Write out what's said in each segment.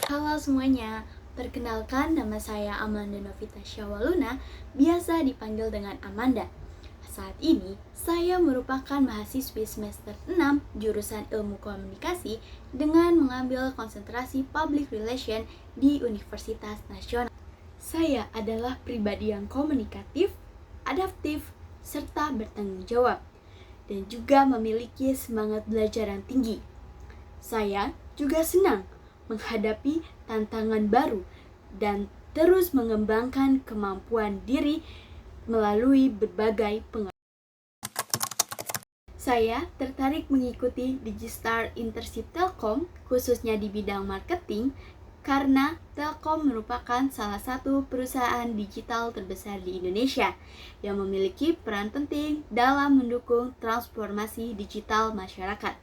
Halo semuanya, perkenalkan nama saya Amanda Novita Syawaluna, biasa dipanggil dengan Amanda. Saat ini, saya merupakan mahasiswi semester 6 jurusan Ilmu Komunikasi dengan mengambil konsentrasi Public Relation di Universitas Nasional. Saya adalah pribadi yang komunikatif, adaptif, serta bertanggung jawab, dan juga memiliki semangat belajar yang tinggi. Saya juga senang menghadapi tantangan baru dan terus mengembangkan kemampuan diri melalui berbagai pengalaman. Saya tertarik mengikuti Digistar Internship Telkom, khususnya di bidang marketing, karena Telkom merupakan salah satu perusahaan digital terbesar di Indonesia yang memiliki peran penting dalam mendukung transformasi digital masyarakat.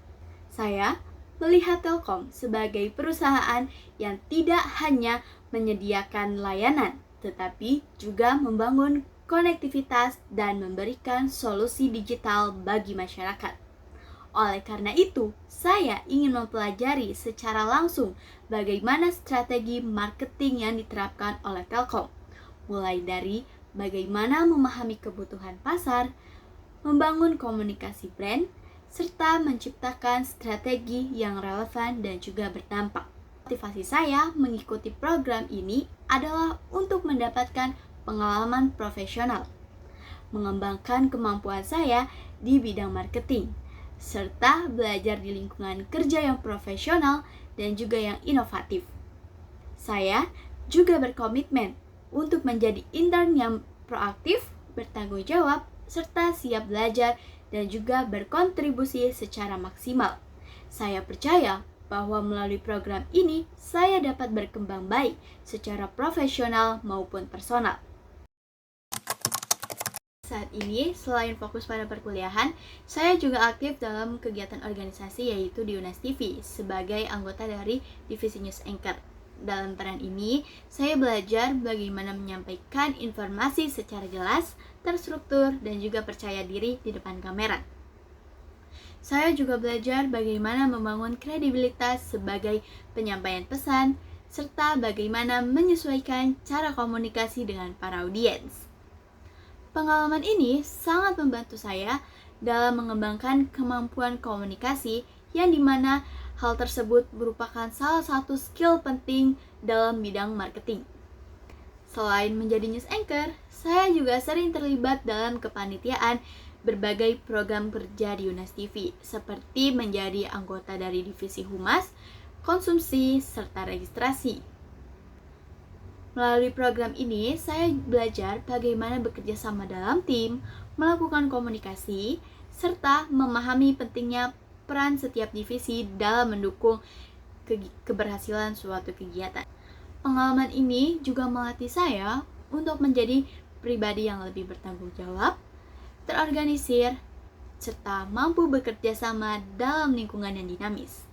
Saya melihat Telkom sebagai perusahaan yang tidak hanya menyediakan layanan, tetapi juga membangun konektivitas dan memberikan solusi digital bagi masyarakat. Oleh karena itu, saya ingin mempelajari secara langsung bagaimana strategi marketing yang diterapkan oleh Telkom, mulai dari bagaimana memahami kebutuhan pasar, membangun komunikasi brand, serta menciptakan strategi yang relevan dan juga berdampak. Motivasi saya mengikuti program ini adalah untuk mendapatkan pengalaman profesional, mengembangkan kemampuan saya di bidang marketing, serta belajar di lingkungan kerja yang profesional dan juga yang inovatif. Saya juga berkomitmen untuk menjadi intern yang proaktif, bertanggung jawab, serta siap belajar dan juga berkontribusi secara maksimal. Saya percaya bahwa melalui program ini, saya dapat berkembang baik secara profesional maupun personal. Saat ini, selain fokus pada perkuliahan, saya juga aktif dalam kegiatan organisasi yaitu di Unas TV sebagai anggota dari Divisi News Anchor. Dalam peran ini, saya belajar bagaimana menyampaikan informasi secara jelas, terstruktur, dan juga percaya diri di depan kamera. Saya juga belajar bagaimana membangun kredibilitas sebagai penyampaian pesan, serta bagaimana menyesuaikan cara komunikasi dengan para audiens. Pengalaman ini sangat membantu saya dalam mengembangkan kemampuan komunikasi yang dimana hal tersebut merupakan salah satu skill penting dalam bidang marketing. Selain menjadi news anchor, saya juga sering terlibat dalam kepanitiaan berbagai program kerja di Unas TV, seperti menjadi anggota dari divisi humas, konsumsi, serta registrasi. Melalui program ini, saya belajar bagaimana bekerja sama dalam tim, melakukan komunikasi, serta memahami pentingnya peran setiap divisi dalam mendukung keberhasilan suatu kegiatan. Pengalaman ini juga melatih saya untuk menjadi pribadi yang lebih bertanggung jawab, terorganisir, serta mampu bekerja sama dalam lingkungan yang dinamis.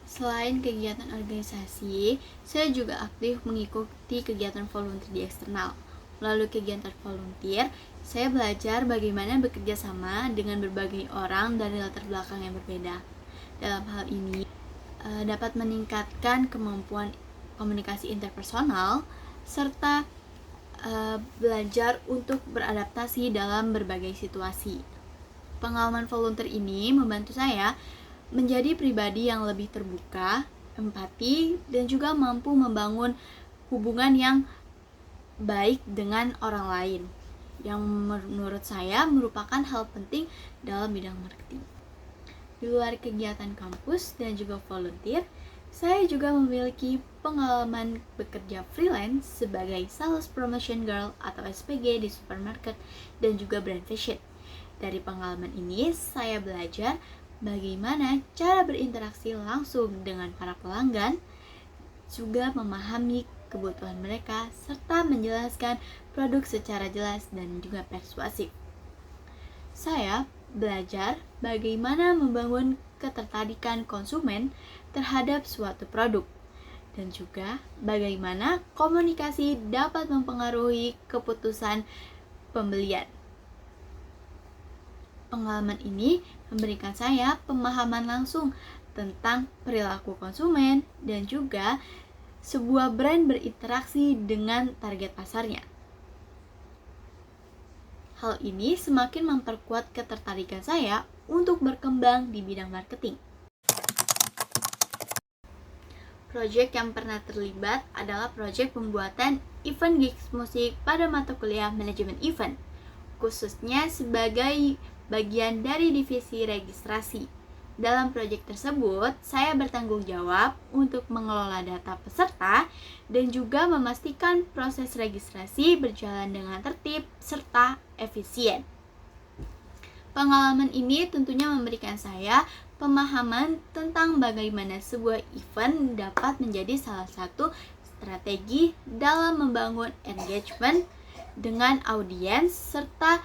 Selain kegiatan organisasi, saya juga aktif mengikuti kegiatan volunteer di eksternal. Melalui kegiatan volunteer, saya belajar bagaimana bekerja sama dengan berbagai orang dari latar belakang yang berbeda. Dalam hal ini, dapat meningkatkan kemampuan komunikasi interpersonal, serta belajar untuk beradaptasi dalam berbagai situasi. Pengalaman volunteer ini membantu saya menjadi pribadi yang lebih terbuka, empati, dan juga mampu membangun hubungan yang baik dengan orang lain, yang menurut saya merupakan hal penting dalam bidang marketing. Di luar kegiatan kampus dan juga volunteer, saya juga memiliki pengalaman bekerja freelance sebagai sales promotion girl atau SPG di supermarket dan juga brand fashion. Dari pengalaman ini, saya belajar bagaimana cara berinteraksi langsung dengan para pelanggan, juga memahami kebutuhan mereka, serta menjelaskan produk secara jelas dan juga persuasif. Saya belajar bagaimana membangun ketertarikan konsumen terhadap suatu produk, dan juga bagaimana komunikasi dapat mempengaruhi keputusan pembelian. Pengalaman ini memberikan saya pemahaman langsung tentang perilaku konsumen dan juga sebuah brand berinteraksi dengan target pasarnya. Hal ini semakin memperkuat ketertarikan saya untuk berkembang di bidang marketing. Proyek yang pernah terlibat adalah proyek pembuatan event gigs musik pada mata kuliah manajemen event, khususnya sebagai bagian dari divisi registrasi. Dalam proyek tersebut, saya bertanggung jawab untuk mengelola data peserta dan juga memastikan proses registrasi berjalan dengan tertib serta efisien. Pengalaman ini tentunya memberikan saya pemahaman tentang bagaimana sebuah event dapat menjadi salah satu strategi dalam membangun engagement dengan audiens serta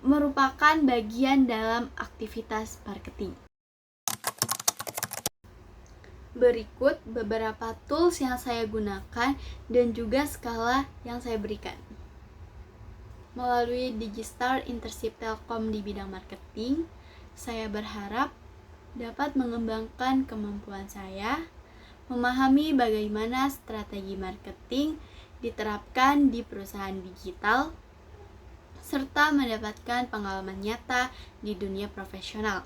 merupakan bagian dalam aktivitas marketing. Berikut beberapa tools yang saya gunakan dan juga skala yang saya berikan. Melalui Digistar Internship Telkom di bidang marketing, saya berharap dapat mengembangkan kemampuan saya, memahami bagaimana strategi marketing diterapkan di perusahaan digital, serta mendapatkan pengalaman nyata di dunia profesional.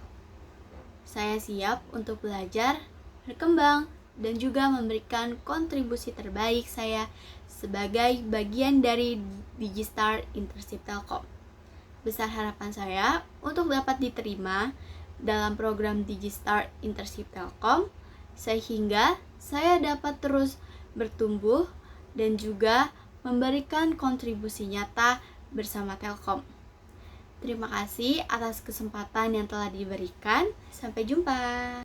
Saya siap untuk belajar, berkembang, dan juga memberikan kontribusi terbaik saya sebagai bagian dari Digistar Internship Telkom. Besar harapan saya untuk dapat diterima dalam program Digistar Internship Telkom, sehingga saya dapat terus bertumbuh dan juga memberikan kontribusi nyata bersama Telkom. Terima kasih atas kesempatan yang telah diberikan. Sampai jumpa.